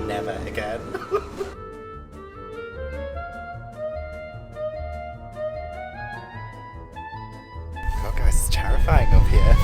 Never again. God, guys, it's terrifying up here.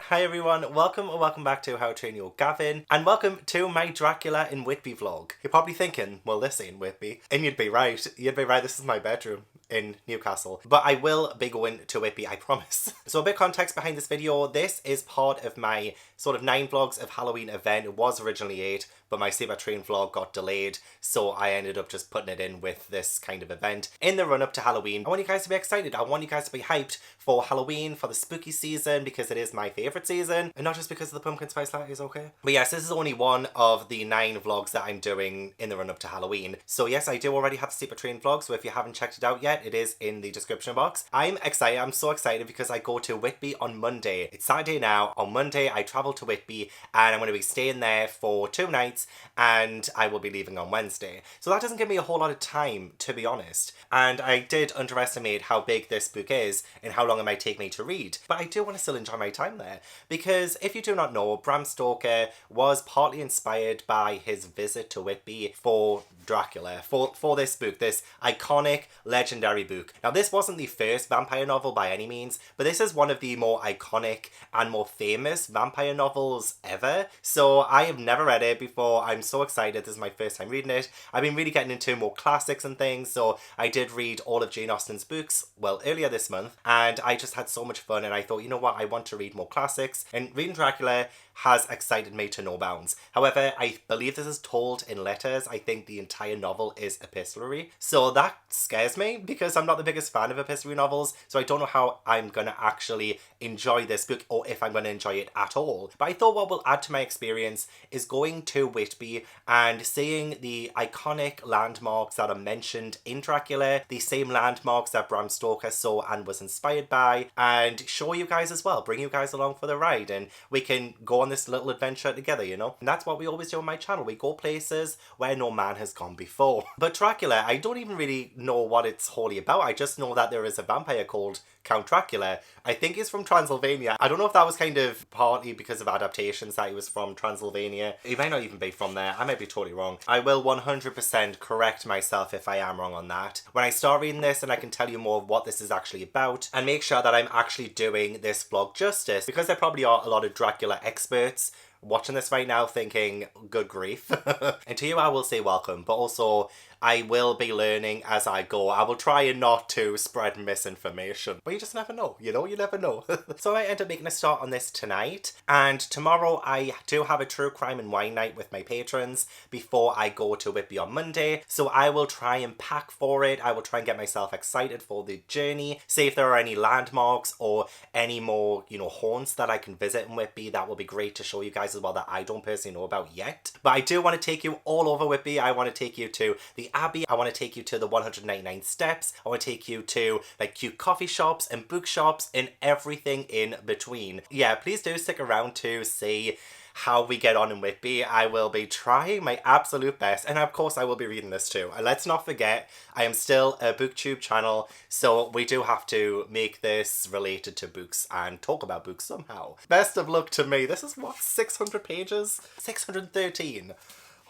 Hi everyone, welcome or welcome back to How to Train Your Gavin, and welcome to my Dracula in Whitby vlog. You're probably thinking, well, this ain't Whitby, and you'd be right, this is my bedroom in Newcastle, but I will be going to Whitby, I promise. So a bit of context behind this video, this is part of my sort of 9 vlogs of Halloween event. It was originally 8, but my Saber Train vlog got delayed, so I ended up just putting it in with this kind of event. In the run up to Halloween, I want you guys to be excited, I want you guys to be hyped for Halloween, for the spooky season, because it is my favourite season, and not just because of the pumpkin spice lattes, okay? But yes, this is only one of the 9 vlogs that I'm doing in the run up to Halloween. So yes, I do already have the Saber Train vlog, so if you haven't checked it out yet, it is in the description box. I'm excited, I'm so excited because I go to Whitby on Monday. It's Saturday now, on Monday I travel to Whitby and I'm going to be staying there for 2 nights and I will be leaving on Wednesday. So that doesn't give me a whole lot of time, to be honest. And I did underestimate how big this book is and how long it might take me to read. But I do want to still enjoy my time there. Because if you do not know, Bram Stoker was partly inspired by his visit to Whitby for Dracula, for this book, this iconic, legendary book. Now, this wasn't the first vampire novel by any means, but this is one of the more iconic and more famous vampire novels ever. So I have never read it before. I'm so excited. This is my first time reading it. I've been really getting into more classics and things, so I did read all of Jane Austen's books, well, earlier this month, and I just had so much fun, and I thought, you know what, I want to read more classics, and reading Dracula has excited me to no bounds. However, I believe this is told in letters. I think the entire novel is epistolary. So that scares me because I'm not the biggest fan of epistolary novels. So I don't know how I'm going to actually enjoy this book or if I'm going to enjoy it at all. But I thought what will add to my experience is going to Whitby and seeing the iconic landmarks that are mentioned in Dracula, the same landmarks that Bram Stoker saw and was inspired by, and show you guys as well, bring you guys along for the ride, and we can go on this little adventure together, you know? And that's what we always do on my channel. We go places where no man has gone before. But Dracula, I don't even really know what it's wholly about. I just know that there is a vampire called Count Dracula. I think he's from Transylvania. I don't know if that was kind of partly because of adaptations that he was from Transylvania. He might not even be from there. I might be totally wrong. I will 100% correct myself if I am wrong on that when I start reading this, and I can tell you more of what this is actually about and make sure that I'm actually doing this vlog justice, because there probably are a lot of Dracula experts watching this right now thinking, good grief. And to you I will say welcome, but also I will be learning as I go. I will try and not to spread misinformation, but you just never know, you know, you never know. So I end up making a start on this tonight, and tomorrow I do have a true crime and wine night with my patrons before I go to Whitby on Monday. So I will try and pack for it. I will try and get myself excited for the journey, see if there are any landmarks or any more, you know, haunts that I can visit in Whitby. That will be great to show you guys as well that I don't personally know about yet. But I do want to take you all over Whitby. I want to take you to the Abbey. I want to take you to the 199 steps. I want to take you to like cute coffee shops and bookshops and everything in between. Yeah, please do stick around to see how we get on in Whitby. I will be trying my absolute best, and of course I will be reading this too. And let's not forget, I am still a booktube channel, so we do have to make this related to books and talk about books somehow. Best of luck to me. This is what, 600 pages? 613.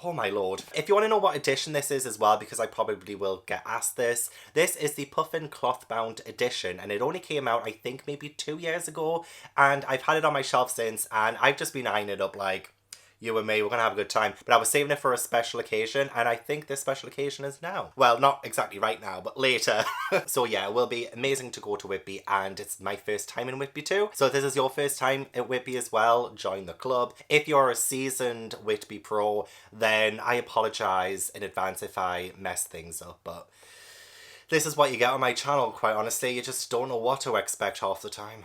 Oh my lord. If you want to know what edition this is as well, because I probably will get asked this, this is the Puffin cloth-bound edition, and it only came out I think maybe 2 years ago, and I've had it on my shelf since, and I've just been eyeing it up like, you and me, we're gonna have a good time. But I was saving it for a special occasion, and I think this special occasion is now. Well, not exactly right now, but later. So yeah, it will be amazing to go to Whitby, and it's my first time in Whitby too. So if this is your first time at Whitby as well, join the club. If you're a seasoned Whitby pro, then I apologise in advance if I mess things up, but this is what you get on my channel, quite honestly. You just don't know what to expect half the time.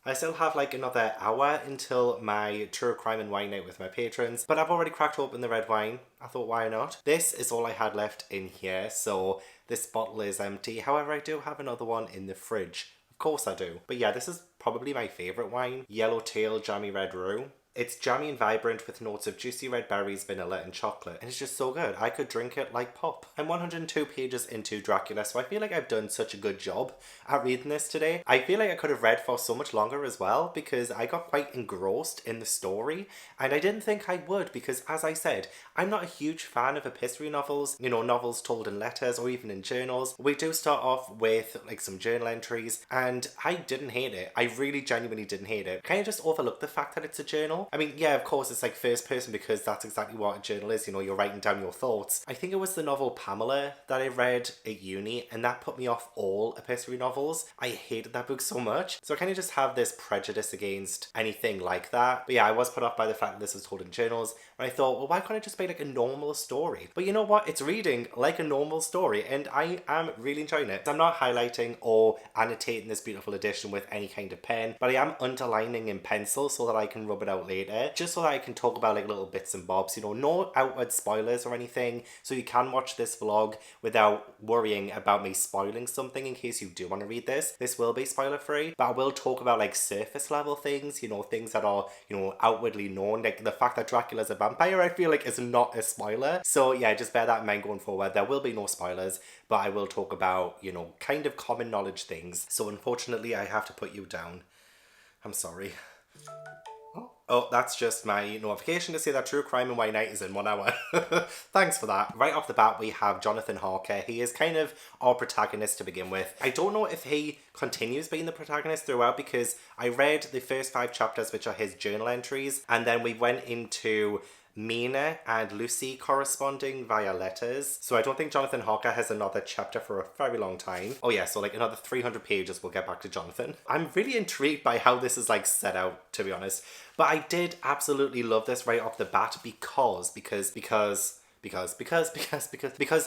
I still have like another hour until my true crime and wine night with my patrons, but I've already cracked open the red wine. I thought, why not? This is all I had left in here, so This bottle is empty. However, I do have another one in the fridge. Of course I do. But yeah, this is probably my favourite wine. Yellowtail Jammy Red Roux. It's jammy and vibrant with notes of juicy red berries, vanilla and chocolate. And it's just so good. I could drink it like pop. I'm 102 pages into Dracula, so I feel like I've done such a good job at reading this today. I feel like I could have read for so much longer as well, because I got quite engrossed in the story. And I didn't think I would, because as I said, I'm not a huge fan of epistolary novels, you know, novels told in letters or even in journals. We do start off with like some journal entries, and I didn't hate it. I really genuinely didn't hate it. Kind of just overlooked the fact that it's a journal. I mean, yeah, of course, it's like first person because that's exactly what a journal is, you know, you're writing down your thoughts. I think it was the novel Pamela that I read at uni, and that put me off all epistolary novels. I hated that book so much. So I kind of just have this prejudice against anything like that. But yeah, I was put off by the fact that this was told in journals, and I thought, well, why can't it just be like a normal story? But you know what? It's reading like a normal story, and I am really enjoying it. I'm not highlighting or annotating this beautiful edition with any kind of pen, but I am underlining in pencil so that I can rub it out later, just so that I can talk about like little bits and bobs, you know, no outward spoilers or anything, so you can watch this vlog without worrying about me spoiling something in case you do want to read this. This will be spoiler free, but I will talk about like surface level things, you know, things that are, you know, outwardly known, like the fact that Dracula's a vampire, I feel like is not a spoiler. So yeah, just bear that in mind going forward. There will be no spoilers, but I will talk about, you know, kind of common knowledge things. So unfortunately, I have to put you down. I'm sorry. Oh, that's just my notification to say that True Crime and White Night is in 1 hour. Thanks for that. Right off the bat, we have Jonathan Harker. He is kind of our protagonist to begin with. I don't know if he continues being the protagonist throughout, because I read the first 5 chapters, which are his journal entries, and then we went into Mina and Lucy corresponding via letters. So I don't think Jonathan Harker has another chapter for a very long time. Oh yeah, so like another 300 pages we'll get back to Jonathan. I'm really intrigued by how this is like set out, to be honest. But I did absolutely love this right off the bat because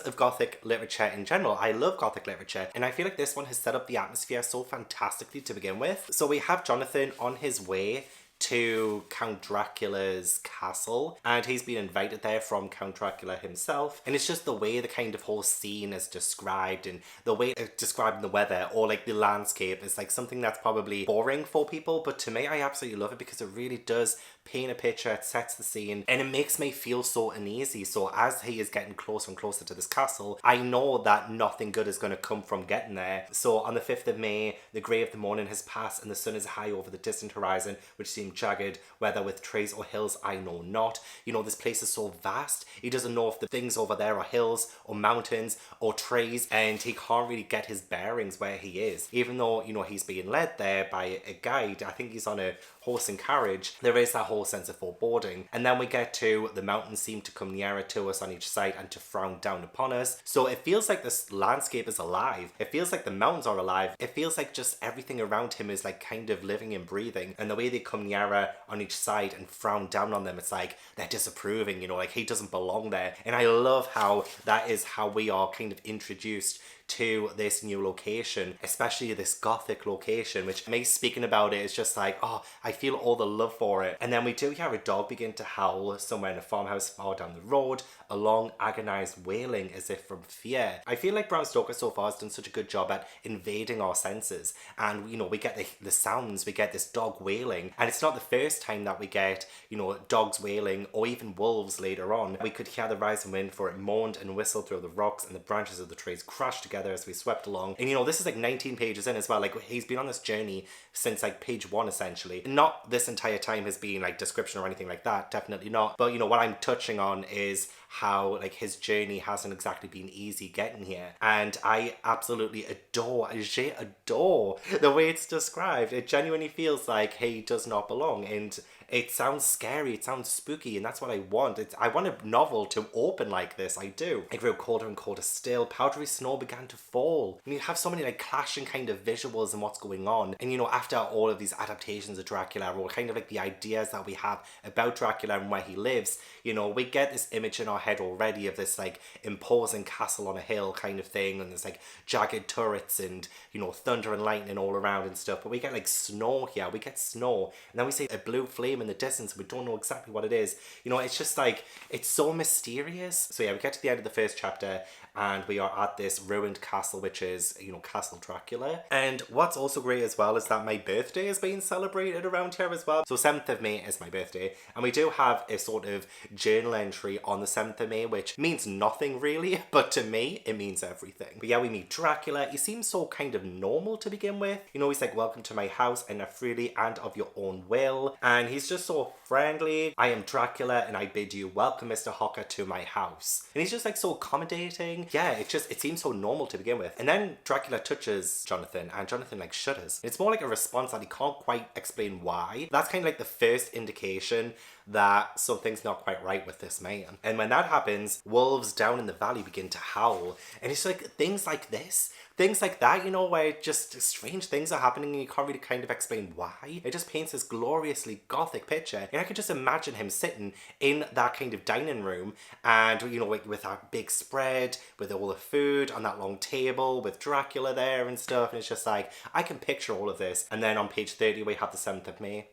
of Gothic literature in general. I love Gothic literature, and I feel like this one has set up the atmosphere so fantastically to begin with. So we have Jonathan on his way to Count Dracula's castle, and he's been invited there from Count Dracula himself, and it's just the way the kind of whole scene is described, and the way it's described in the weather or like the landscape is like something that's probably boring for people, but to me I absolutely love it because it really does paint a picture, it sets the scene, and it makes me feel so uneasy. So as he is getting closer and closer to this castle, I know that nothing good is going to come from getting there. So on the 5th of May, the grey of the morning has passed and the sun is high over the distant horizon, which seemed jagged, whether with trees or hills I know not. You know, this place is so vast, he doesn't know if the things over there are hills or mountains or trees, and he can't really get his bearings where he is. Even though, you know, he's being led there by a guide, I think he's on a horse and carriage, there is that whole sense of foreboding. And then we get to the mountains seem to come nearer to us on each side and to frown down upon us. So it feels like this landscape is alive. It feels like the mountains are alive. It feels like just everything around him is like kind of living and breathing. And the way they come nearer on each side and frown down on them, it's like they're disapproving, you know, like he doesn't belong there. And I love how that is how we are kind of introduced to this new location, especially this Gothic location, which me speaking about it is just like, oh, I feel all the love for it. And then we do hear a dog begin to howl somewhere in a farmhouse far down the road, a long agonized wailing as if from fear. I feel like Bram Stoker so far has done such a good job at invading our senses, and you know, we get the sounds, we get this dog wailing, and it's not the first time that we get, you know, dogs wailing or even wolves later on. We could hear the rising wind, for it moaned and whistled through the rocks, and the branches of the trees crashed together as we swept along. And you know, this is like 19 pages in as well. Like he's been on this journey since like page 1 essentially. Not this entire time has been like description or anything like that, definitely not. But you know, what I'm touching on is how like his journey hasn't exactly been easy getting here, and I absolutely adore the way it's described. It genuinely feels like he does not belong, and it sounds scary, it sounds spooky, and that's what I want. I want a novel to open like this, I do. It grew colder and colder still, powdery snow began to fall, and you have so many like clashing kind of visuals and what's going on. And you know, after all of these adaptations of Dracula, or kind of like the ideas that we have about Dracula and where he lives, you know, we get this image in our head already of this like imposing castle on a hill kind of thing, and there's like jagged turrets and, you know, thunder and lightning all around and stuff. But we get like snow here, we get snow, and then we see a blue flame in the distance. We don't know exactly what it is. You know, it's just like, it's so mysterious. So yeah, we get to the end of the first chapter and we are at this ruined castle, which is, you know, Castle Dracula. And what's also great as well is that my birthday is being celebrated around here as well. So 7th of May is my birthday, and we do have a sort of journal entry on the 7th of May, which means nothing really, but to me, it means everything. But yeah, we meet Dracula. He seems so kind of normal to begin with. You know, he's like, welcome to my house, enter freely and of your own will. And he's just so friendly. I am Dracula and I bid you welcome, Mr. Hocker, to my house. And he's just like so accommodating. Yeah, it seems so normal to begin with. And then Dracula touches Jonathan and Jonathan like shudders. It's more like a response that he can't quite explain why. That's kind of like the first indication that something's not quite right with this man. And when that happens, wolves down in the valley begin to howl. And it's like things like this, things like that, you know, where just strange things are happening and you can't really kind of explain why. It just paints this gloriously gothic picture. And I could just imagine him sitting in that kind of dining room and, you know, like with that big spread, with all the food on that long table, with Dracula there and stuff. And it's just like, I can picture all of this. And then on page 30, we have the 7th of May.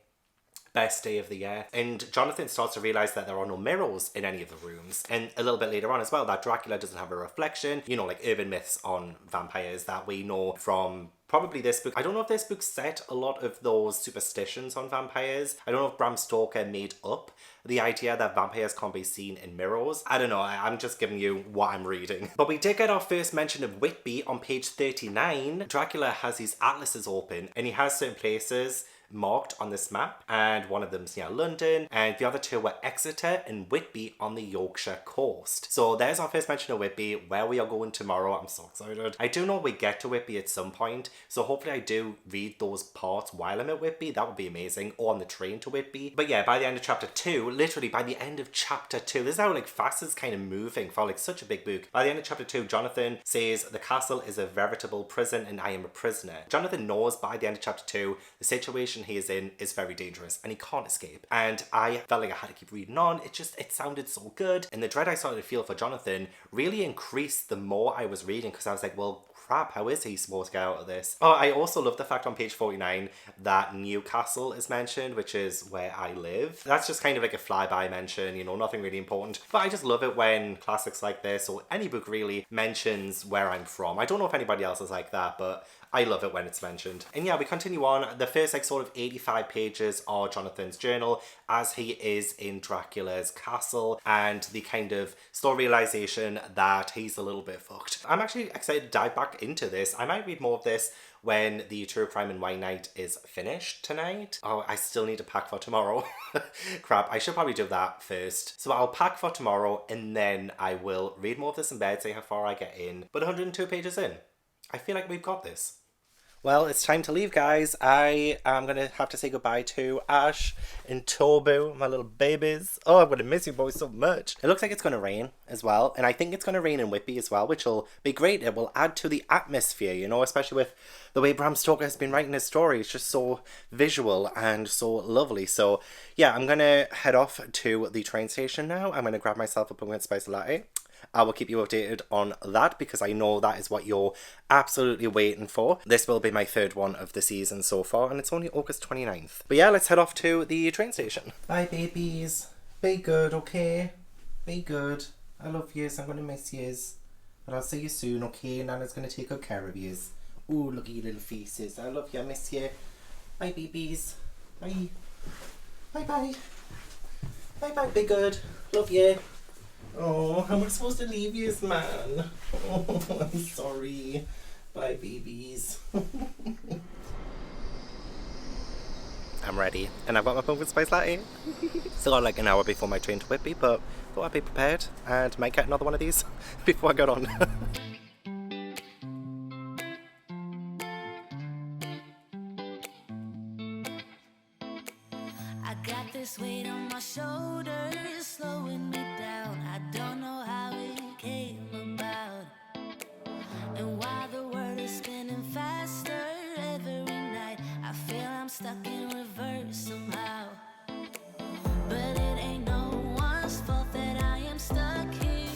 Best day of the year. And Jonathan starts to realise that there are no mirrors in any of the rooms. And a little bit later on as well, that Dracula doesn't have a reflection. You know, like urban myths on vampires that we know from probably this book. I don't know if this book set a lot of those superstitions on vampires. I don't know if Bram Stoker made up the idea that vampires can't be seen in mirrors. I don't know, I'm just giving you what I'm reading. But we did get our first mention of Whitby on page 39. Dracula has his atlases open and he has certain places marked on this map, and one of them's near London, and the other two were Exeter and Whitby on the Yorkshire coast. So there's our first mention of Whitby, where we are going tomorrow. I'm so excited. I do know we get to Whitby at some point, so hopefully I do read those parts while I'm at Whitby. That would be amazing, or on the train to Whitby. But yeah, by the end of chapter 2, literally by the end of chapter 2, this is how like fast it's kind of moving for like such a big book. By the end of chapter 2, Jonathan says the castle is a veritable prison and I am a prisoner. Jonathan knows by the end of chapter 2 the situation he is in is very dangerous and he can't escape. And I felt like I had to keep reading on. It sounded so good. And the dread I started to feel for Jonathan really increased the more I was reading, because I was like, well, crap, how is he supposed to get out of this? Oh, I also love the fact on page 49 that Newcastle is mentioned, which is where I live. That's just kind of like a flyby mention, you know, nothing really important. But I just love it when classics like this, or any book really, mentions where I'm from. I don't know if anybody else is like that, but I love it when it's mentioned. And yeah, we continue on. The first like sort of 85 pages are Jonathan's journal as he is in Dracula's castle, and the kind of slow realization that he's a little bit fucked. I'm actually excited to dive back into this. I might read more of this when the True Crime and Wine Night is finished tonight. Oh, I still need to pack for tomorrow. Crap, I should probably do that first. So I'll pack for tomorrow and then I will read more of this in bed, see how far I get in. But 102 pages in, I feel like we've got this. Well, it's time to leave, guys. I am going to have to say goodbye to Ash and Tobu, my little babies. Oh, I'm going to miss you boys so much. It looks like it's going to rain as well. And I think it's going to rain in Whitby as well, which will be great. It will add to the atmosphere, you know, especially with the way Bram Stoker has been writing his story. It's just so visual and so lovely. So, yeah, I'm going to head off to the train station now. I'm going to grab myself a pumpkin spice latte. I will keep you updated on that because I know that is what you're absolutely waiting for. This will be my third one of the season so far, and it's only August 29th. But yeah, let's head off to the train station. Bye, babies. Be good, okay? Be good. I love yous. I'm going to miss yous. But I'll see you soon, okay? Nana's going to take good care of yous. Ooh, look at your little faces. I love you. I miss you. Bye, babies. Bye. Bye-bye. Bye-bye, be good. Love you. Oh, how am I supposed to leave you, man? Oh, I'm sorry. Bye, babies. I'm ready, and I've got my pumpkin spice latte. Still got like an hour before my train to Whitby, but thought I'd be prepared and might get another one of these before I get on. I got this weight on my shoulders, slowing me down. I don't know how it came about. And while the world is spinning faster every night, I feel I'm stuck in reverse somehow. But it ain't no one's fault that I am stuck here.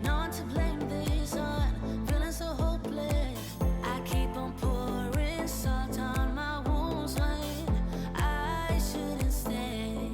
No one to blame this on, feeling so hopeless. I keep on pouring salt on my wounds when I shouldn't stay.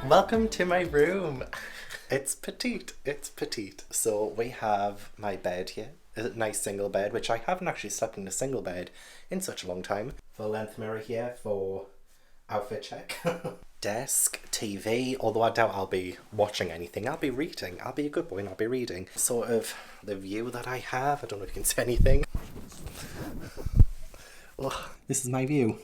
Welcome to my room. It's petite. It's petite. So we have my bed here. A nice single bed, which I haven't actually slept in a single bed in such a long time. Full length mirror here for outfit check. Desk, TV, although I doubt I'll be watching anything. I'll be reading. I'll be a good boy and I'll be reading. Sort of the view that I have. I don't know if you can see anything. Oh, this is my view.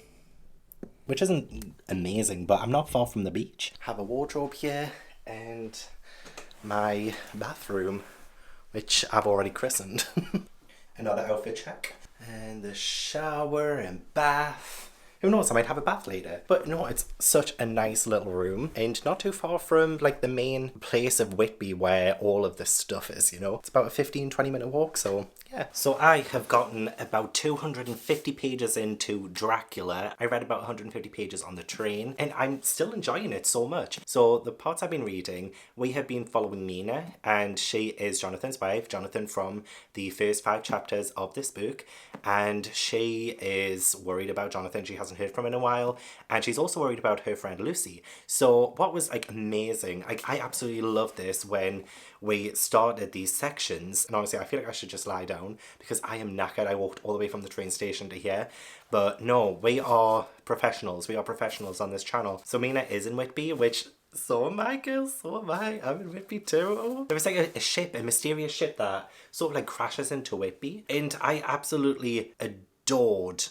Which isn't amazing, but I'm not far from the beach. Have a wardrobe here and my bathroom, which I've already christened. Another outfit check. And the shower and bath. Who knows, I might have a bath later. But no, it's such a nice little room and not too far from like the main place of Whitby where all of this stuff is, you know. It's about a 15-20 minute walk, so yeah. So I have gotten about 250 pages into Dracula. I read about 150 pages on the train and I'm still enjoying it so much. So the parts I've been reading, we have been following Mina, and she is Jonathan's wife, Jonathan from the first 5 chapters of this book, and she is worried about Jonathan. She hasn't heard from him in a while, and she's also worried about her friend Lucy. So what was like amazing, I absolutely loved this when we started these sections, and honestly I feel like I should just lie down because I am knackered. I walked all the way from the train station to here, but no, we are professionals on this channel. So Mina is in Whitby, which so am I, girls, so am I. I'm in Whitby too. There was like a ship, a mysterious ship that sort of like crashes into Whitby, and I absolutely adored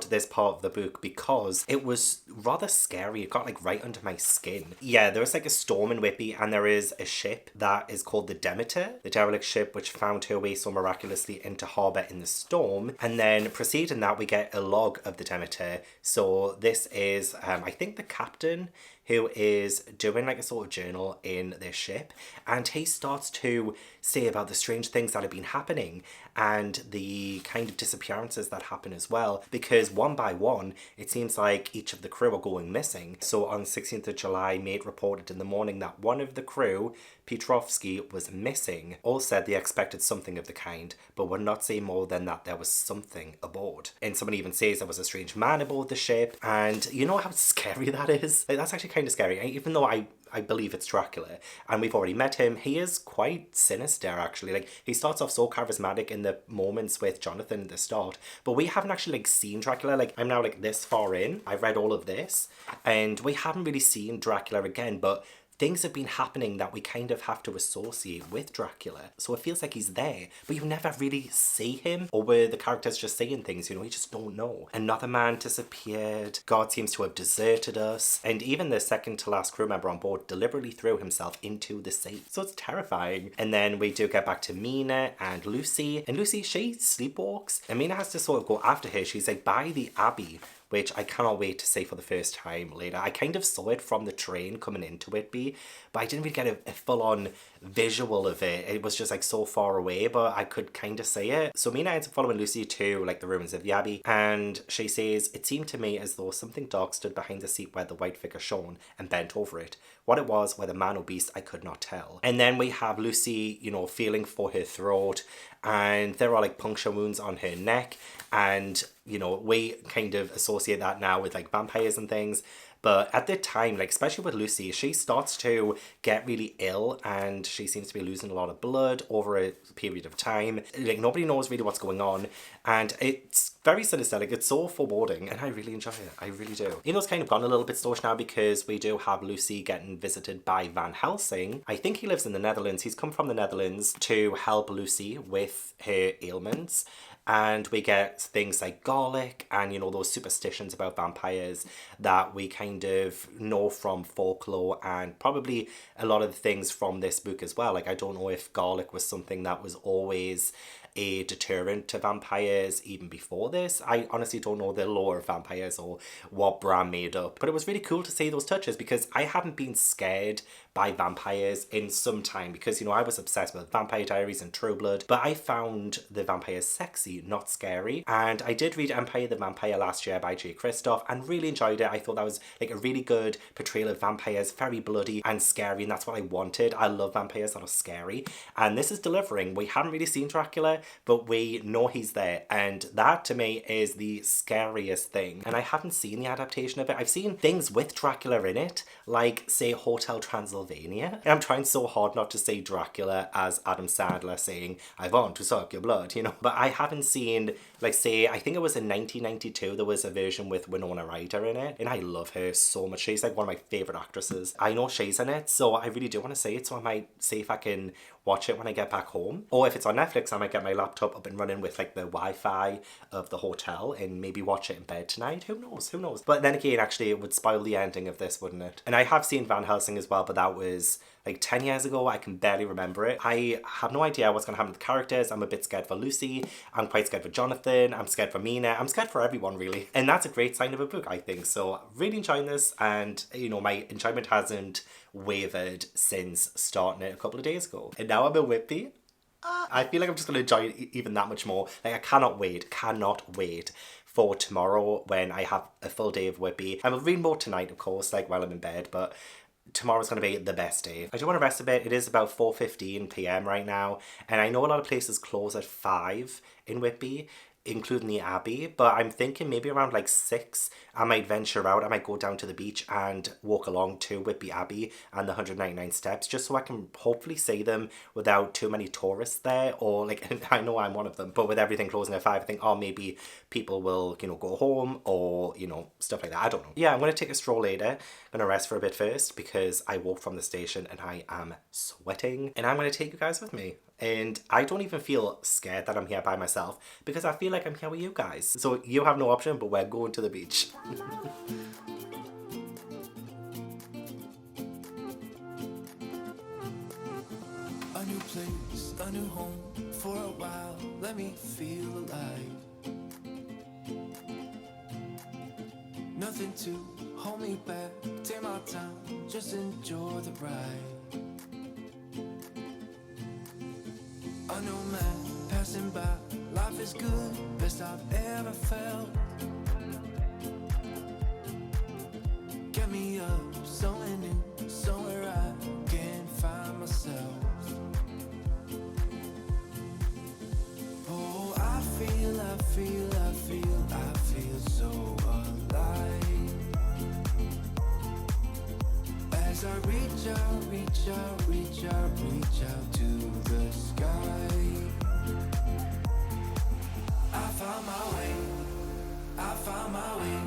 this part of the book because it was rather scary. It got like right under my skin. Yeah, there was like a storm in Whitby and there is a ship that is called the Demeter, the derelict ship which found her way so miraculously into harbour in the storm. And then preceding that we get a log of the Demeter. So this is I think the captain who is doing like a sort of journal in this ship, and he starts to say about the strange things that have been happening and the kind of disappearances that happen as well, because one by one it seems like each of the crew are going missing. So on 16th of July, mate reported in the morning that one of the crew, Petrovsky, was missing. All said they expected something of the kind, but would not say more than that there was something aboard. And someone even says there was a strange man aboard the ship, and you know how scary that is? Like, that's actually kind of scary. Even though I believe it's Dracula and we've already met him, he is quite sinister actually. Like, he starts off so charismatic in the moments with Jonathan at the start, but we haven't actually like seen Dracula. Like, I'm now like this far in, I've read all of this and we haven't really seen Dracula again, but things have been happening that we kind of have to associate with Dracula. So it feels like he's there, but you never really see him, or where the characters just saying things, you know, you just don't know. Another man disappeared, God seems to have deserted us, and even the second to last crew member on board deliberately threw himself into the sea. So it's terrifying. And then we do get back to Mina and Lucy, and Lucy, she sleepwalks, and Mina has to sort of go after her. She's like by the Abbey, which I cannot wait to see for the first time later. I kind of saw it from the train coming into Whitby, but I didn't really get a full-on visual of it. It was just like so far away, but I could kind of see it. So Mina ends up following Lucy to like the ruins of the Abbey, and she says, "It seemed to me as though something dark stood behind the seat where the white figure shone and bent over it. What it was, whether man or beast, I could not tell." And then we have Lucy, you know, feeling for her throat, and there are like puncture wounds on her neck, and you know, we kind of associate that now with like vampires and things. But at the time, like especially with Lucy, she starts to get really ill and she seems to be losing a lot of blood over a period of time. Like, nobody knows really what's going on, and it's very sinister. Like, it's so foreboding, and I really enjoy it. I really do. You know, it's kind of gone a little bit slowish now because we do have Lucy getting visited by Van Helsing. I think he lives in the Netherlands. He's come from the Netherlands to help Lucy with her ailments. And we get things like garlic and, you know, those superstitions about vampires that we kind of know from folklore, and probably a lot of the things from this book as well. Like, I don't know if garlic was something that was always a deterrent to vampires even before this. I honestly don't know the lore of vampires or what Bram made up, but it was really cool to see those touches because I haven't been scared by vampires in some time, because, you know, I was obsessed with Vampire Diaries and True Blood, but I found the vampires sexy, not scary. And I did read Empire the Vampire last year by J. Christoph and really enjoyed it. I thought that was like a really good portrayal of vampires, very bloody and scary, and that's what I wanted. I love vampires that are scary, and this is delivering. We haven't really seen Dracula, but we know he's there, and that to me is the scariest thing. And I haven't seen the adaptation of it. I've seen things with Dracula in it, like say Hotel Transylvania, and I'm trying so hard not to say Dracula as Adam Sandler saying, "I want to suck your blood," you know, but I haven't seen, like, say, I think it was in 1992, there was a version with Winona Ryder in it, and I love her so much. She's like one of my favourite actresses. I know she's in it, so I really do want to see it, so I might see if I can watch it when I get back home. Or if it's on Netflix, I might get my laptop up and running with like the Wi-Fi of the hotel and maybe watch it in bed tonight. Who knows? Who knows? But then again, actually, it would spoil the ending of this, wouldn't it? And I have seen Van Helsing as well, but that was like 10 years ago. I can barely remember it. I have no idea what's going to happen to the characters. I'm a bit scared for Lucy. I'm quite scared for Jonathan. I'm scared for Mina. I'm scared for everyone, really. And that's a great sign of a book, I think. So really enjoying this, and you know, my enjoyment hasn't wavered since starting it a couple of days ago. And now I'm in Whitby. I feel like I'm just going to enjoy it even that much more. Like, I cannot wait for tomorrow when I have a full day of Whitby. I will read more tonight, of course, like while I'm in bed, but tomorrow's going to be the best day. I do want to rest a bit. It is about 4:15 p.m. right now, and I know a lot of places close at 5 in Whitby, including the Abbey, but I'm thinking maybe around like 6 I might venture out. I might go down to the beach and walk along to Whitby Abbey and the 199 steps, just so I can hopefully see them without too many tourists there, or like, I know I'm one of them, but with everything closing at 5, I think, oh, maybe people will, you know, go home, or, you know, stuff like that. I don't know. Yeah, I'm going to take a stroll later. I'm going to rest for a bit first because I walked from the station and I am sweating, and I'm going to take you guys with me. And I don't even feel scared that I'm here by myself because I feel like I'm here with you guys. So you have no option, but we're going to the beach. A new place, a new home. For a while, let me feel alive. Nothing to hold me back. Take my time, just enjoy the ride. A new man passing by. Life is good, best I've ever felt. Get me up, somewhere new, somewhere I can find myself. Oh, I feel so alive. As I reach out to the sky. I found my way.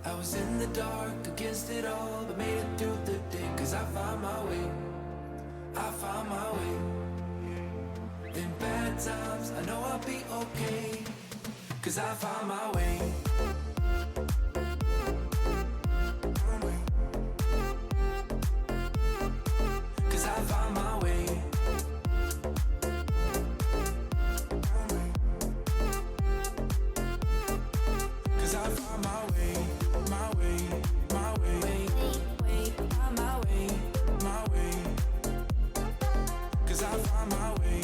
I was in the dark against it all, but made it through the day. Cause I found my way. In bad times, I know I'll be okay. Cause I found my way. Cause I found my way. Cause I found my way. My way. Cause I found my way.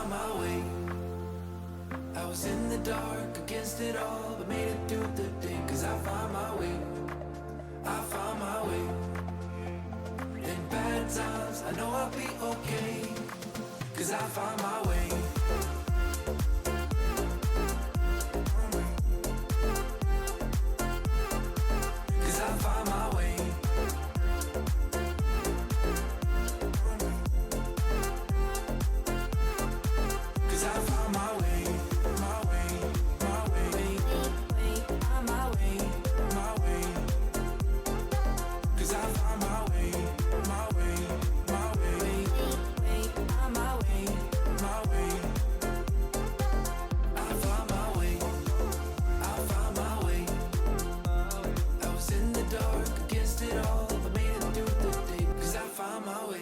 My way. I was in the dark against it all, but made it through the day. Cause I found my way. In bad times, I know I'll be okay. Cause I found my way. Cause I found my way. Cause I found my way.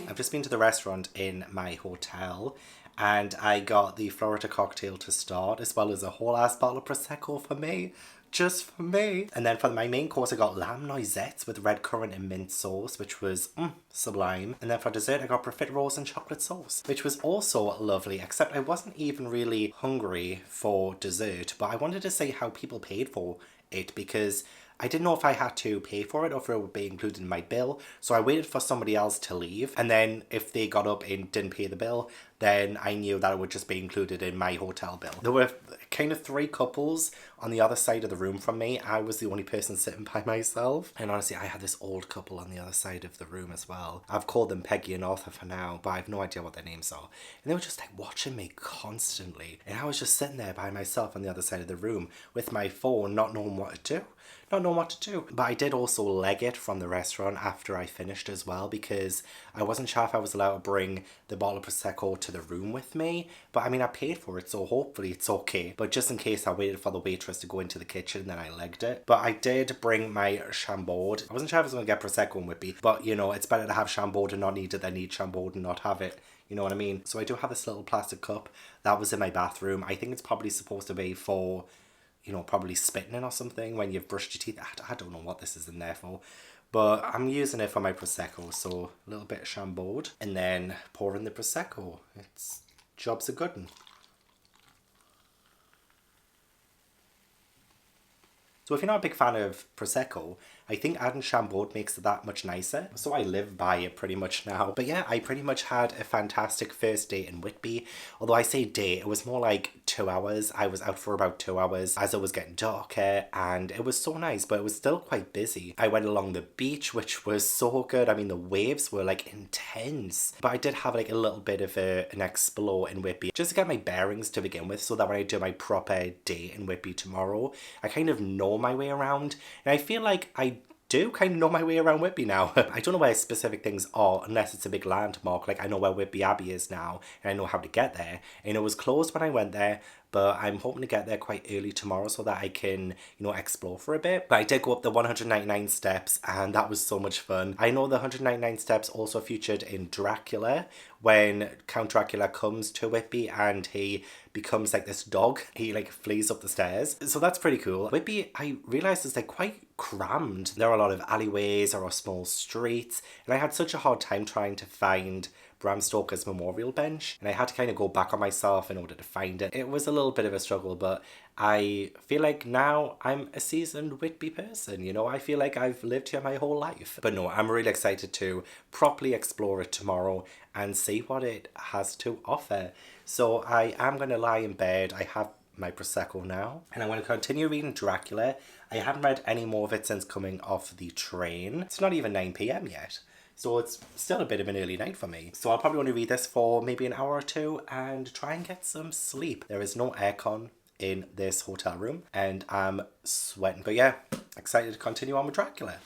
I've just been to the restaurant in my hotel and I got the Florida cocktail to start, as well as a whole ass bottle of Prosecco for me. Just for me. And then for my main course, I got lamb noisettes with red currant and mint sauce, which was sublime. And then for dessert, I got profiteroles and chocolate sauce, which was also lovely, except I wasn't even really hungry for dessert, but I wanted to see how people paid for it because I didn't know if I had to pay for it or if it would be included in my bill. So I waited for somebody else to leave. And then if they got up and didn't pay the bill, then I knew that it would just be included in my hotel bill. There were kind of 3 couples on the other side of the room from me. I was the only person sitting by myself. And honestly, I had this old couple on the other side of the room as well. I've called them Peggy and Arthur for now, but I have no idea what their names are. And they were just like watching me constantly. And I was just sitting there by myself on the other side of the room with my phone, not knowing what to do. But I did also leg it from the restaurant after I finished as well, because I wasn't sure if I was allowed to bring the bottle of Prosecco to the room with me. But I mean, I paid for it, so hopefully it's okay. But just in case, I waited for the waitress to go into the kitchen, then I legged it. But I did bring my Chambord. I wasn't sure if I was going to get Prosecco in Whitby, but you know, it's better to have Chambord and not need it than need Chambord and not have it. You know what I mean? So I do have this little plastic cup that was in my bathroom. I think it's probably supposed to be for, you know, probably spitting in or something when you've brushed your teeth. I don't know what this is in there for. But I'm using it for my Prosecco. So a little bit of Chambord and then pour in the Prosecco. It's job's a good one. So if you're not a big fan of Prosecco, I think adding Chambord makes it that much nicer. So I live by it pretty much now. But yeah, I pretty much had a fantastic first day in Whitby. Although I say day, it was more like 2 hours. I was out for about 2 hours as it was getting darker, and it was so nice, but it was still quite busy. I went along the beach, which was so good. I mean, the waves were like intense. But I did have like a little bit of an explore in Whitby just to get my bearings to begin with, so that when I do my proper day in Whitby tomorrow, I kind of know my way around. And I feel like I do kind of know my way around Whitby now. I don't know where specific things are unless it's a big landmark. Like I know where Whitby Abbey is now and I know how to get there. And it was closed when I went there, but I'm hoping to get there quite early tomorrow so that I can, you know, explore for a bit. But I did go up the 199 steps and that was so much fun. I know the 199 steps also featured in Dracula, when Count Dracula comes to Whitby and he becomes like this dog. He like flees up the stairs. So that's pretty cool. Whitby, I realised, is like quite crammed. There are a lot of alleyways, there are small streets, and I had such a hard time trying to find Bram Stoker's memorial bench, and I had to kind of go back on myself in order to find it. It was a little bit of a struggle, but I feel like now I'm a seasoned Whitby person, you know? I feel like I've lived here my whole life. But no, I'm really excited to properly explore it tomorrow and see what it has to offer. So I am going to lie in bed. I have my Prosecco now, and I'm going to continue reading Dracula. I haven't read any more of it since coming off the train. It's not even 9 p.m. yet. So it's still a bit of an early night for me. So I'll probably only read this for maybe an hour or two and try and get some sleep. There is no aircon in this hotel room and I'm sweating. But yeah, excited to continue on with Dracula.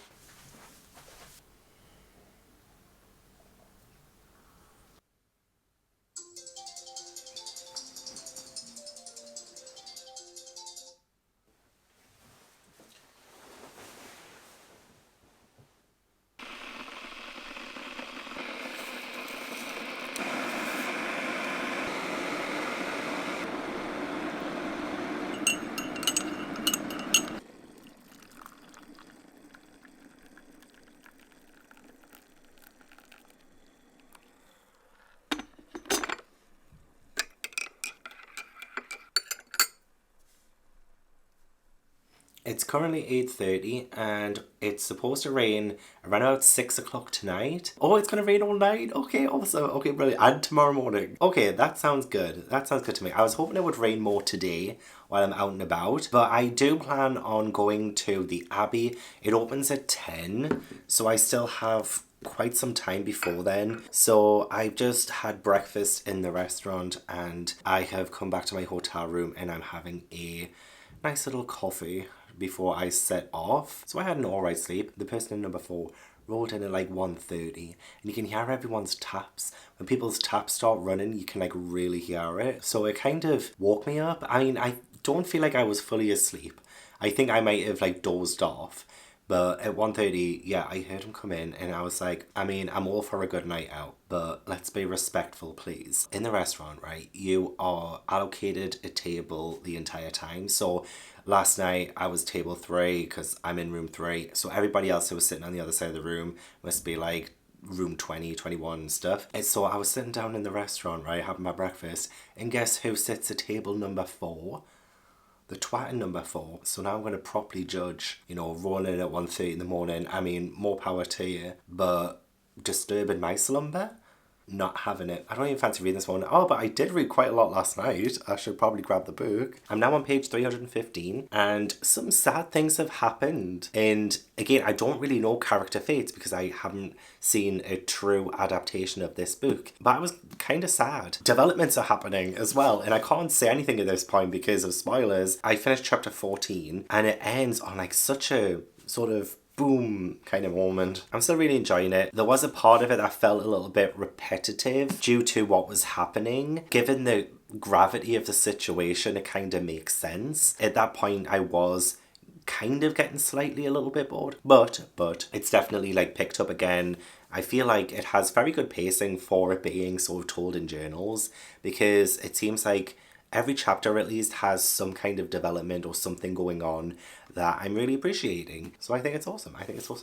It's currently 8:30 and it's supposed to rain around about 6 o'clock tonight. Oh, it's going to rain all night? Okay, awesome. Okay, brilliant. And tomorrow morning. Okay, that sounds good. That sounds good to me. I was hoping it would rain more today while I'm out and about. But I do plan on going to the Abbey. It opens at 10, so I still have quite some time before then. So I've just had breakfast in the restaurant and I have come back to my hotel room and I'm having a nice little coffee before I set off. So I had an alright sleep. The person in number 4 rolled in at like 1:30 and you can hear everyone's taps. When people's taps start running, you can like really hear it. So it kind of woke me up. I mean, I don't feel like I was fully asleep. I think I might have like dozed off. But at 1:30, yeah, I heard him come in and I was like, I mean, I'm all for a good night out, but let's be respectful, please. In the restaurant, right, you are allocated a table the entire time. So last night I was table 3 because I'm in room 3. So everybody else who was sitting on the other side of the room must be like room 20, 21 and stuff. And so I was sitting down in the restaurant, right, having my breakfast, and guess who sits at table number 4? the twat in number 4. So now I'm going to properly judge, you know, rolling in at 1:30 in the morning. I mean, more power to you, but disturbing my slumber? Not having it. I don't even fancy reading this one. Oh, but I did read quite a lot last night. I should probably grab the book. I'm now on page 315 and some sad things have happened. And again, I don't really know character fates because I haven't seen a true adaptation of this book. But I was kind of sad. Developments are happening as well. And I can't say anything at this point because of spoilers. I finished chapter 14 and it ends on like such a sort of boom kind of moment. I'm still really enjoying it. There was a part of it that felt a little bit repetitive due to what was happening. Given the gravity of the situation, it kind of makes sense. At that point, I was kind of getting slightly a little bit bored. But it's definitely like picked up again. I feel like it has very good pacing for it being sort of told in journals because it seems like every chapter at least has some kind of development or something going on that I'm really appreciating. So I think it's awesome.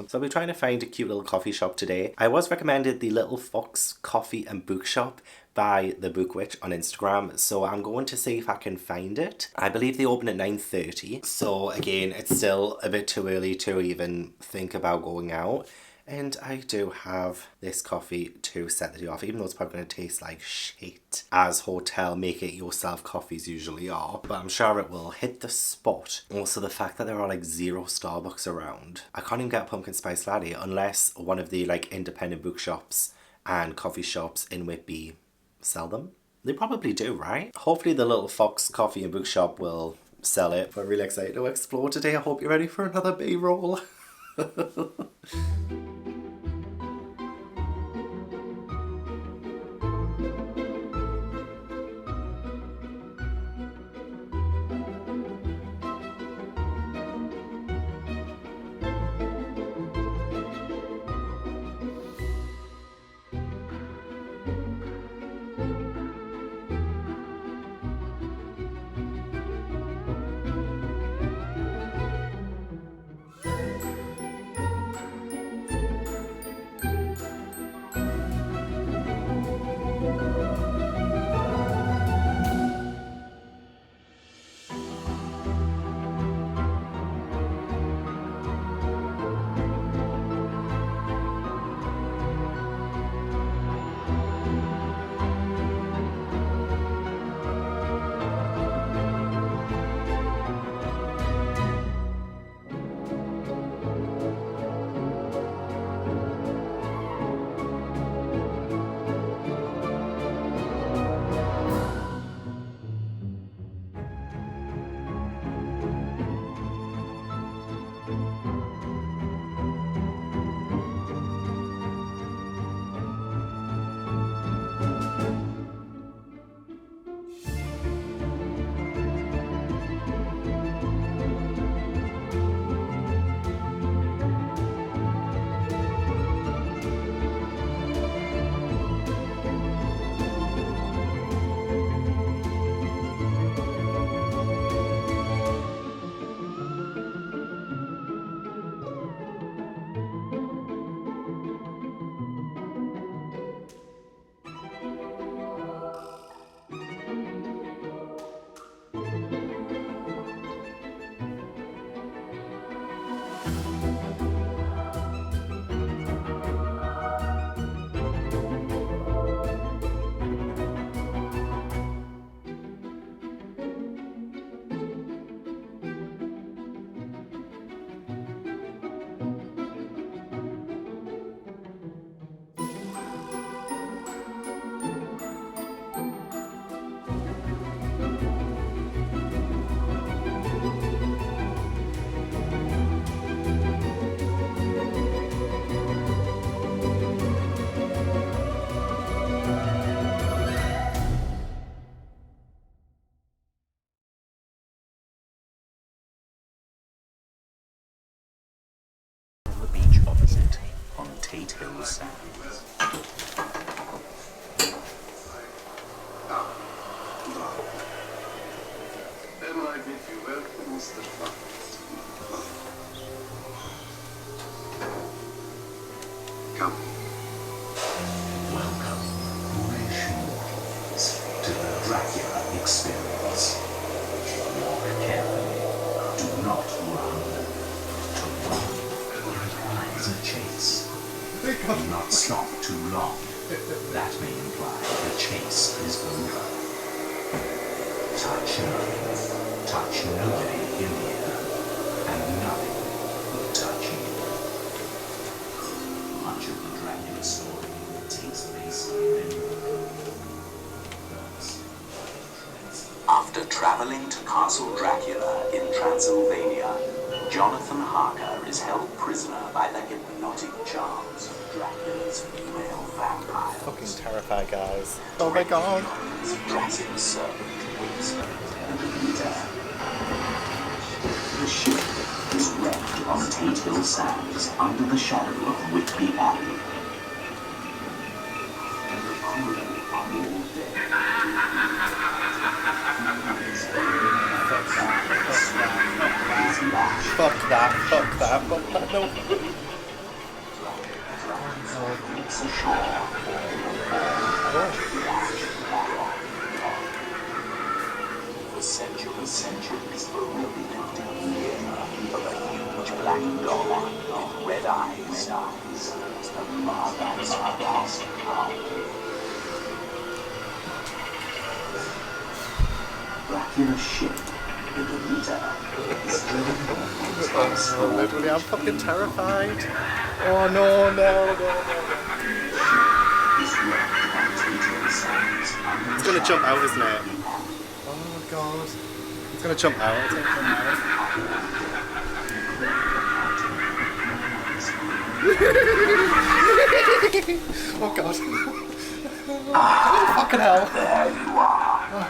So I'll be trying to find a cute little coffee shop today. I was recommended the Little Fox Coffee and Bookshop by the Book Witch on Instagram. So I'm going to see if I can find it. I believe they open at 9:30. So again, it's still a bit too early to even think about going out. And I do have this coffee to set the day off, even though it's probably going to taste like shit, as hotel make it yourself coffees usually are. But I'm sure it will hit the spot. Also, the fact that there are like 0 Starbucks around. I can't even get a pumpkin spice latte unless one of the like independent bookshops and coffee shops in Whitby sell them. They probably do, right? Hopefully the Little Fox Coffee and Bookshop will sell it. We're really excited to explore today. I hope you're ready for another B-roll. Hills. Come. Welcome, Nevermoorians, to the Dracula Experience. carefully. Do not run. To run implies a chase. Do not stop too long. That may imply the chase is over. Touch nothing. Touch nobody in here. And nothing will touch you. Much of the Dracula story takes place in After traveling to Castle Dracula in Transylvania, Jonathan Harker is held prisoner by the hypnotic charms of Dracula's female vampire. Fucking terrified, guys. Oh my god. Dragon serpent waits for and leader. The ship is wrecked on Tate Hill Sands under the shadow of Whitby Abbey. And the crew are all dead. Fuck that, no. For centuries, the really lifted ear of a huge black dog with red eyes. The Marvel's lost power. Dracula's ship, the Demeter, is driven Literally, I'm fucking terrified. Oh no. It's gonna jump out, isn't it? Oh my god. It's gonna jump out. Oh god. Oh fucking hell. There you are.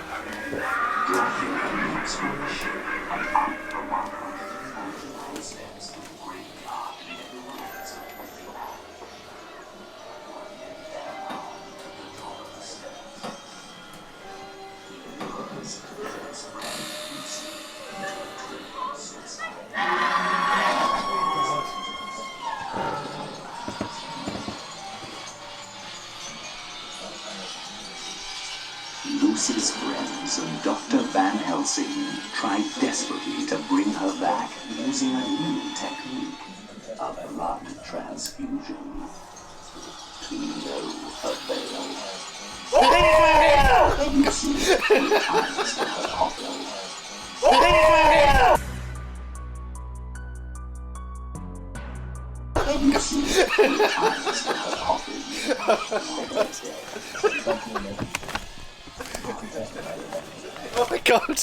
Dracula leaps from the ship and up the 149 steps of the graveyard in the ruins of Whitby Abbey. The top of the stairs. He lures the first friend Cece into a triple suicide. Lucy's friends and Dr. Van Helsing tried desperately to bring her back using a new technique, a blood transfusion. To no avail. Lucy retires to her coffin. Lucy retires to her coffin. Oh my god.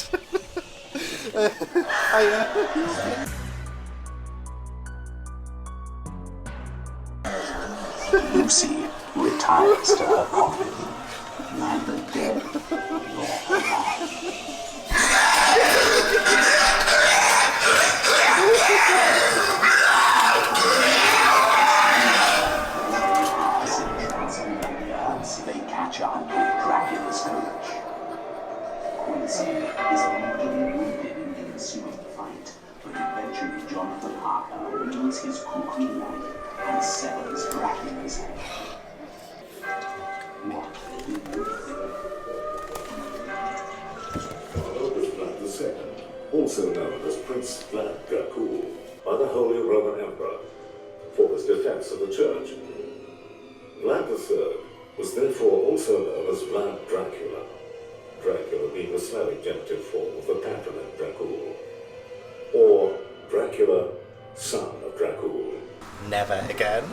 Lucy retires to her coffin, neither dead nor alive. They catch up with Dracula's coach. Quincy is mortally wounded in the ensuing fight, but eventually Jonathan Harker wields his kukri knife and severs Dracula's head. What did you think? Father was Vlad II, also known as Prince Vlad Dracul, by the Holy Roman Emperor, for his defense of the Church. Vlad III was therefore also known as Vlad Dracula, Dracula being the Slavic genitive form of the patronym Dracul, or Dracula, son of Dracul. Never again.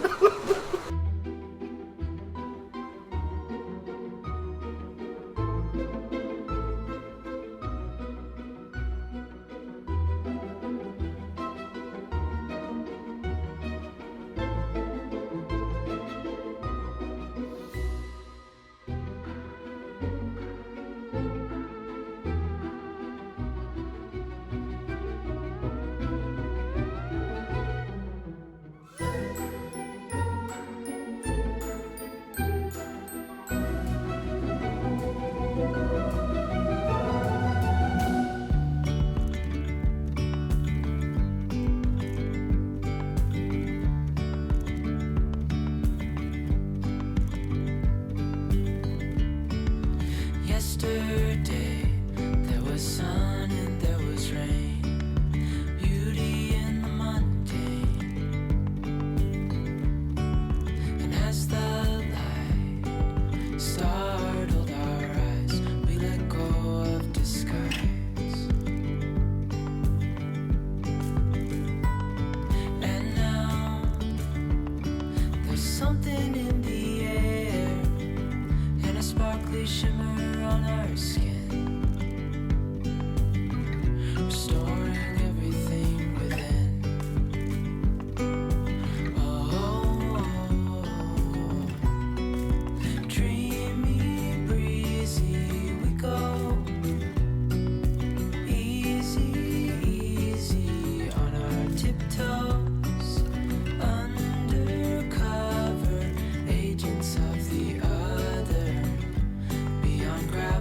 Yesterday there was sun and there was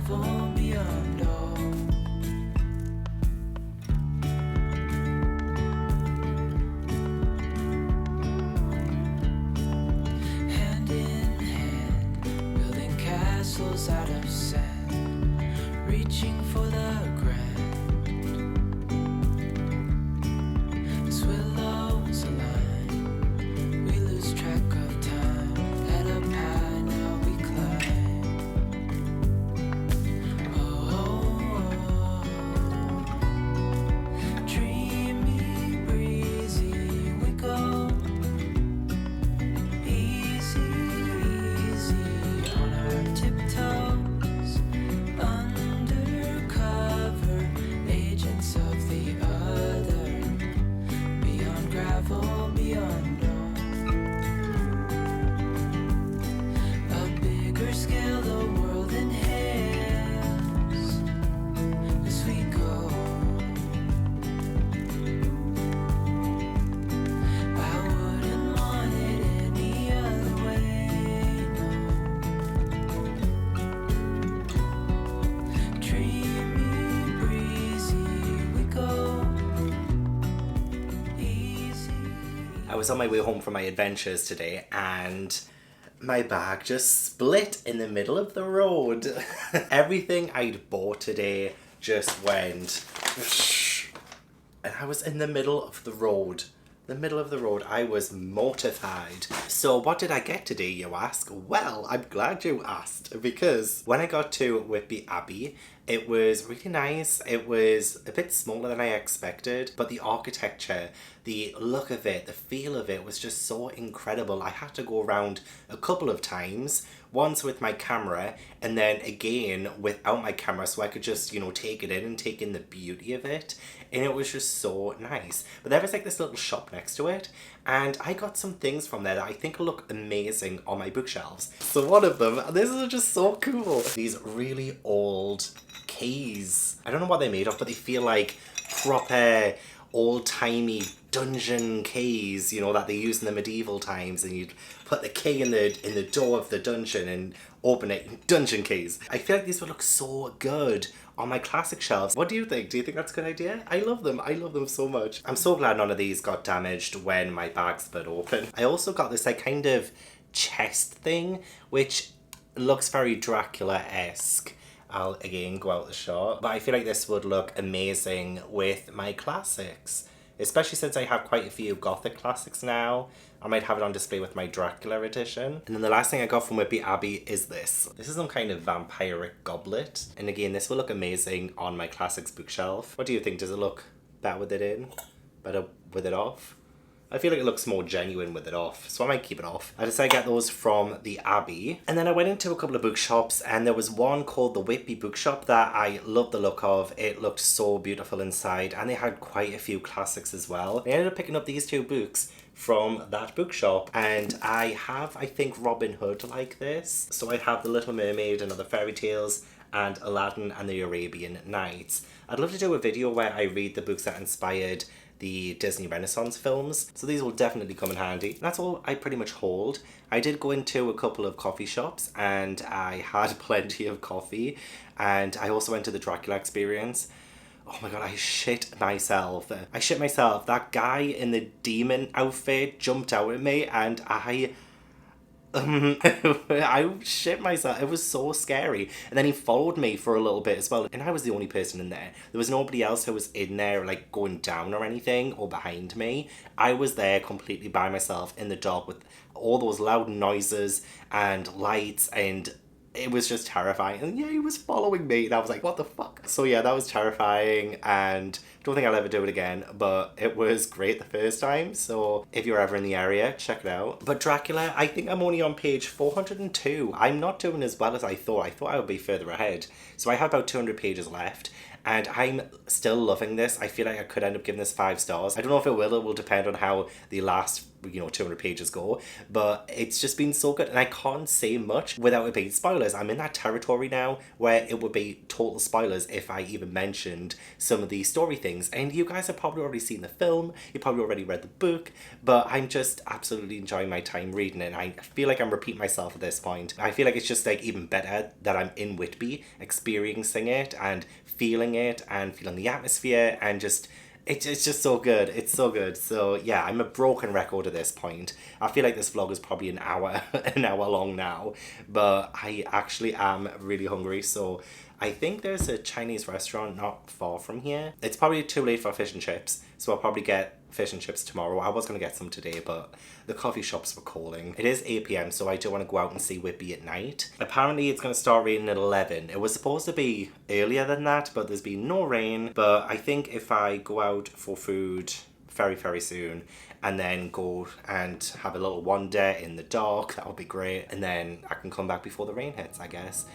gravel beyond all. Hand in hand, building castles out of sand, reaching for the grand. As willows align, we lose track of time. Head up high, now we climb. Oh, dreamy, breezy, we go. Easy, easy on our tiptoes. Undercover agents of the other. Beyond gravel, beyond all. A bigger scale the world inhales as we go. I wouldn't want it any other way, no. Dreamy, breezy, we go. Easy. I was on my way home from my adventures today and my bag just split in the middle of the road. Everything I'd bought today just went and I was in the middle of the road. I was mortified. So what did I get today, you ask? Well, I'm glad you asked, because when I got to Whitby Abbey, it was really nice. It was a bit smaller than I expected, but the architecture, the look of it, the feel of it was just so incredible. I had to go around a couple of times, once with my camera and then again without my camera, so I could just, you know, take it in and take in the beauty of it. And it was just so nice. But there was like this little shop next to it, and I got some things from there that I think will look amazing on my bookshelves. So one of them, this is just so cool, these really old keys. I don't know what they're made of, but they feel like proper old-timey dungeon keys, you know, that they used in the medieval times, and you'd put the key in the door of the dungeon and open it. Dungeon keys. I feel like these would look so good on my classic shelves. What do you think? Do you think that's a good idea? I love them. I love them so much. I'm so glad none of these got damaged when my bag split open. I also got this like kind of chest thing, which looks very Dracula-esque. I'll again go out the shot, but I feel like this would look amazing with my classics, especially since I have quite a few Gothic classics now. I might have it on display with my Dracula edition. And then the last thing I got from Whitby Abbey is this. This is some kind of vampiric goblet, and again this will look amazing on my classics bookshelf. What do you think? Does it look better with it in? Better with it off? I feel like it looks more genuine with it off, so I might keep it off. I decided to get those from the Abbey. And then I went into a couple of bookshops, and there was one called the Whitby Bookshop that I loved the look of. It looked so beautiful inside, and they had quite a few classics as well. I ended up picking up these two books from that bookshop, and I have, I think, Robin Hood like this. So I have The Little Mermaid and Other Fairy Tales, and Aladdin and the Arabian Nights. I'd love to do a video where I read the books that inspired the Disney Renaissance films, so these will definitely come in handy. That's all I pretty much hold. I did go into a couple of coffee shops and I had plenty of coffee, and I also went to the Dracula Experience. Oh my god, I shit myself. That guy in the demon outfit jumped out at me, and I shit myself. It was so scary. And then he followed me for a little bit as well, and I was the only person in there. There was nobody else who was in there like going down or anything or behind me. I was there completely by myself in the dark with all those loud noises and lights, and it was just terrifying. And yeah, he was following me, and I was like, what the fuck? So yeah, that was terrifying, and don't think I'll ever do it again, but it was great the first time. So if you're ever in the area, check it out. But Dracula, I think I'm only on page 402. I'm not doing as well as I thought. I thought I would be further ahead. So I have about 200 pages left, and I'm still loving this. I feel like I could end up giving this 5 stars. I don't know if it will depend on how the last 200 pages ago, but it's just been so good, and I can't say much without it being spoilers. I'm in that territory now where it would be total spoilers if I even mentioned some of the story things, and you guys have probably already seen the film, you probably already read the book, but I'm just absolutely enjoying my time reading it, and I feel like I'm repeating myself at this point. I feel like it's just like even better that I'm in Whitby, experiencing it and feeling the atmosphere, and just it's just so good. It's so good. So yeah, I'm a broken record at this point. I feel like this vlog is probably an hour long now, but I actually am really hungry, so I think there's a Chinese restaurant not far from here. It's probably too late for fish and chips, so I'll probably get fish and chips tomorrow. I was going to get some today, but the coffee shops were calling. It is 8 p.m, so I do want to go out and see Whitby at night. Apparently it's going to start raining at 11. It was supposed to be earlier than that, but there's been no rain. But I think if I go out for food very, very soon, and then go and have a little wander in the dark, that would be great. And then I can come back before the rain hits, I guess.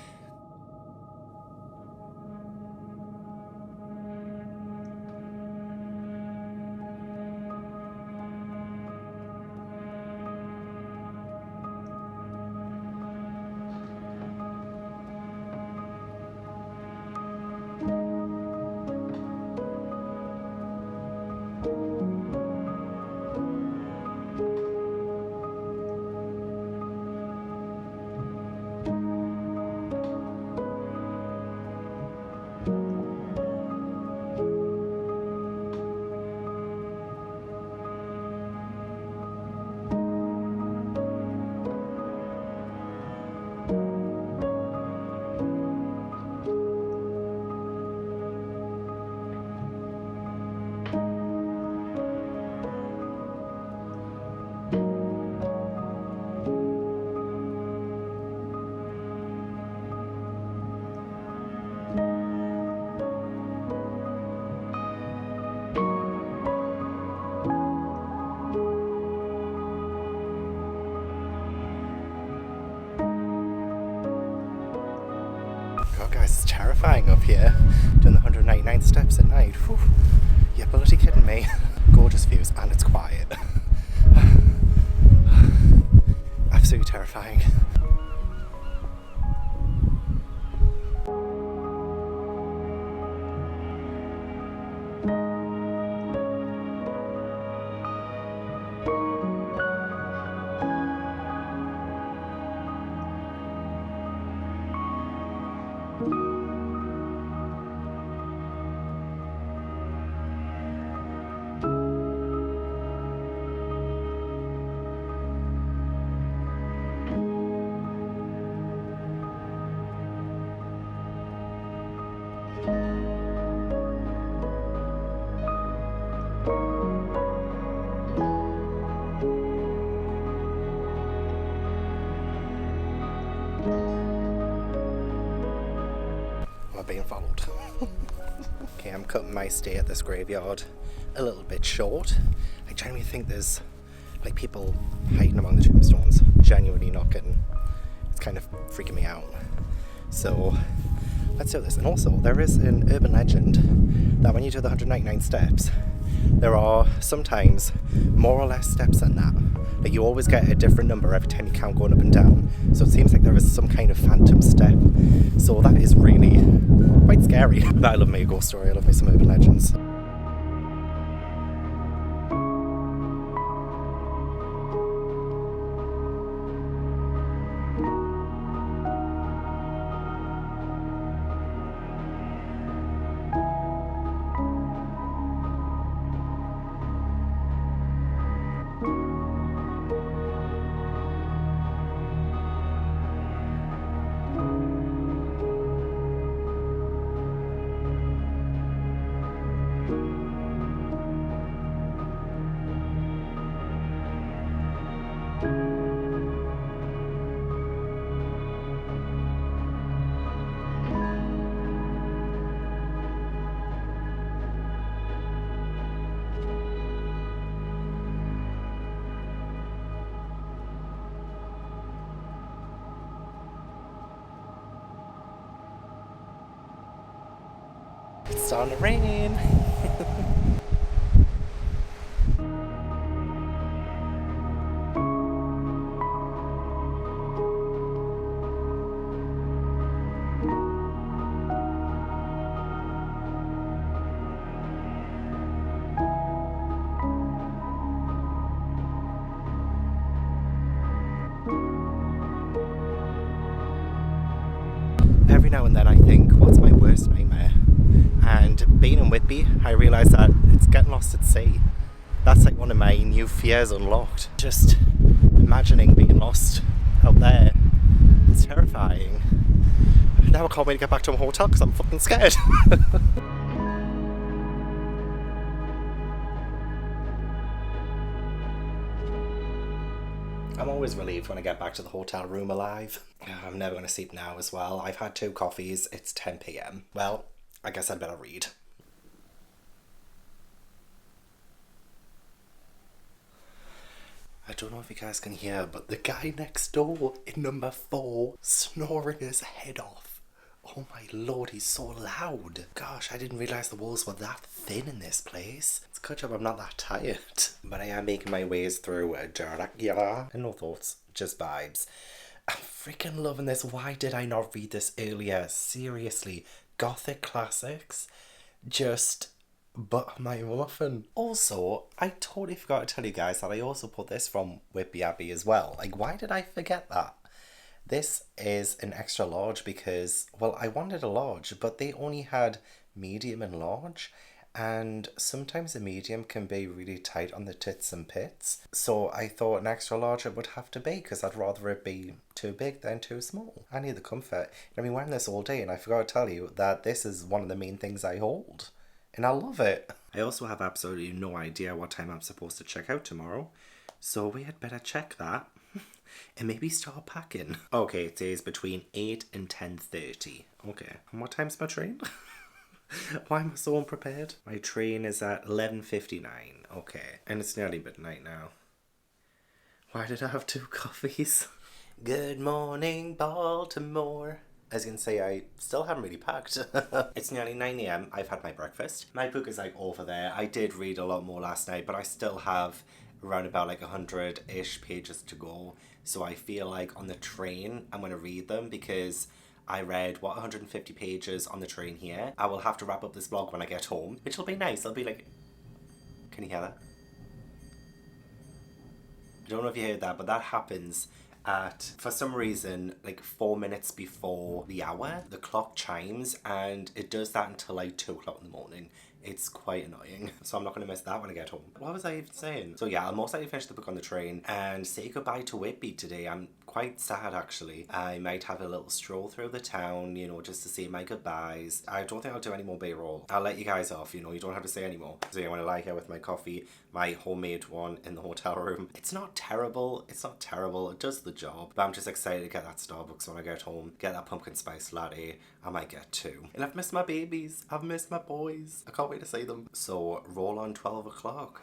Guys, it's terrifying up here, doing the 199 steps at night. Whew. You're bloody kidding me. Gorgeous views, and it's quiet. Absolutely terrifying. Being followed. Okay, I'm cutting my stay at this graveyard a little bit short. I genuinely think there's like people hiding among the tombstones. Genuinely not kidding. It's kind of freaking me out. So let's do this. And also, there is an urban legend that when you do the 199 steps, there are sometimes more or less steps than that. Like you always get a different number every time you count going up and down. So it seems like there is some kind of phantom step. So that is really quite scary. But I love me a ghost story. I love me some urban legends. It's starting to rain. now and then I think, what's my worst nightmare? And being in Whitby, I realise that it's getting lost at sea. That's like one of my new fears unlocked. Just imagining being lost out there. It's terrifying. Now I can't wait to get back to my hotel because I'm fucking scared. I'm always relieved when I get back to the hotel room alive. I'm never going to sleep now as well. I've had 2 coffees. It's 10 p.m. Well, I guess I'd better read. I don't know if you guys can hear, but the guy next door in number 4 snoring his head off. Oh my lord, he's so loud. Gosh, I didn't realise the walls were that thin in this place. It's a good job I'm not that tired. But I am making my ways through Dracula. And no thoughts, just vibes. I'm freaking loving this. Why did I not read this earlier? Seriously, Gothic classics. Just but my muffin. Also, I totally forgot to tell you guys that I also put this from Whitby Abbey as well. Like, why did I forget that? This is an extra large because, well, I wanted a large, but they only had medium and large. And sometimes a medium can be really tight on the tits and pits. So I thought an extra large it would have to be, because I'd rather it be too big than too small. I need the comfort. I've been wearing this all day, and I forgot to tell you that this is one of the main things I hold. And I love it. I also have absolutely no idea what time I'm supposed to check out tomorrow. So we had better check that. And maybe start packing. Okay, it says between 8 and 10:30. Okay. And what time's my train? Why am I so unprepared? My train is at 11:59. Okay. And it's nearly midnight now. Why did I have 2 coffees? Good morning, Baltimore. As you can see, I still haven't really packed. It's nearly 9 a.m. I've had my breakfast. My book is like over there. I did read a lot more last night, but I still have around about like 100-ish pages to go. So I feel like on the train, I'm going to read them because I read, 150 pages on the train here. I will have to wrap up this vlog when I get home, which will be nice. It'll be like... Can you hear that? I don't know if you heard that, but that happens at, for some reason, like 4 minutes before the hour. The clock chimes, and it does that until like 2 o'clock in the morning. It's quite annoying. So I'm not going to miss that when I get home. What was I even saying? So yeah, I'll most likely finish the book on the train and say goodbye to Whitby today. I'm quite sad actually. I might have a little stroll through the town, you know, just to say my goodbyes. I don't think I'll do any more B-roll. I'll let you guys off, you know, you don't have to say any more. So yeah, when I lie here with my coffee, my homemade one in the hotel room. It's not terrible. It's not terrible. It does the job. But I'm just excited to get that Starbucks when I get home. Get that pumpkin spice latte. I might get 2. And I've missed my babies. I've missed my boys. I can't wait to see them. So roll on 12 o'clock.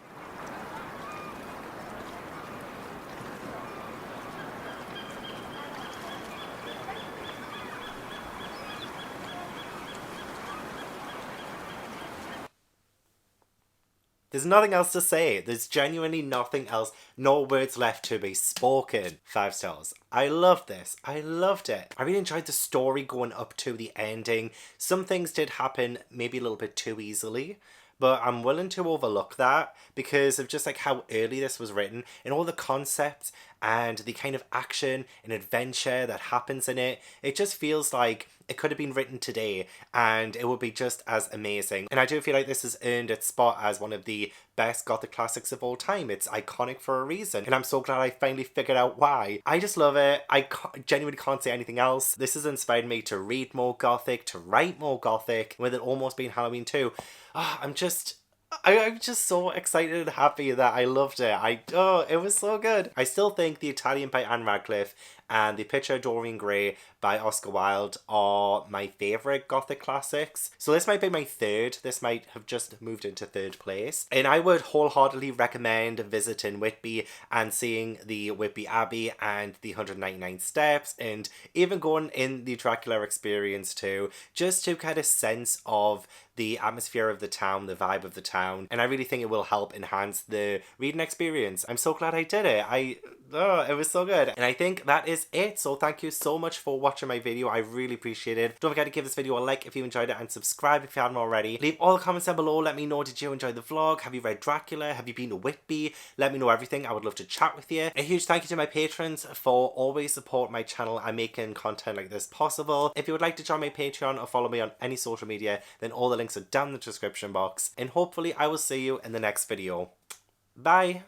There's nothing else to say. There's genuinely nothing else. No words left to be spoken. 5 stars. I loved this. I loved it. I really enjoyed the story going up to the ending. Some things did happen maybe a little bit too easily, but I'm willing to overlook that because of just like how early this was written and all the concepts and the kind of action and adventure that happens in it. It just feels like it could have been written today and it would be just as amazing. And I do feel like this has earned its spot as one of the best Gothic classics of all time. It's iconic for a reason. And I'm so glad I finally figured out why. I just love it. I genuinely can't say anything else. This has inspired me to read more Gothic, to write more Gothic, with it almost being Halloween too. I'm just so excited and happy that I loved it. It was so good. I still think The Italian by Anne Radcliffe and The Picture of Dorian Gray by Oscar Wilde are my favourite Gothic classics. So this might be my 3rd. This might have just moved into 3rd place. And I would wholeheartedly recommend visiting Whitby and seeing the Whitby Abbey and the 199 Steps, and even going in the Dracula Experience too, just to get a sense of the atmosphere of the town, the vibe of the town. And I really think it will help enhance the reading experience. I'm so glad I did it. It was so good. And I think that is it. So thank you so much for watching watching my video. I really appreciate it. Don't forget to give this video a like if you enjoyed it and subscribe if you haven't already. Leave all the comments down below. Let me know, did you enjoy the vlog? Have you read Dracula? Have you been to Whitby? Let me know everything. I would love to chat with you. A huge thank you to my patrons for always supporting my channel and making content like this possible. If you would like to join my Patreon or follow me on any social media, then all the links are down in the description box. And hopefully I will see you in the next video. Bye!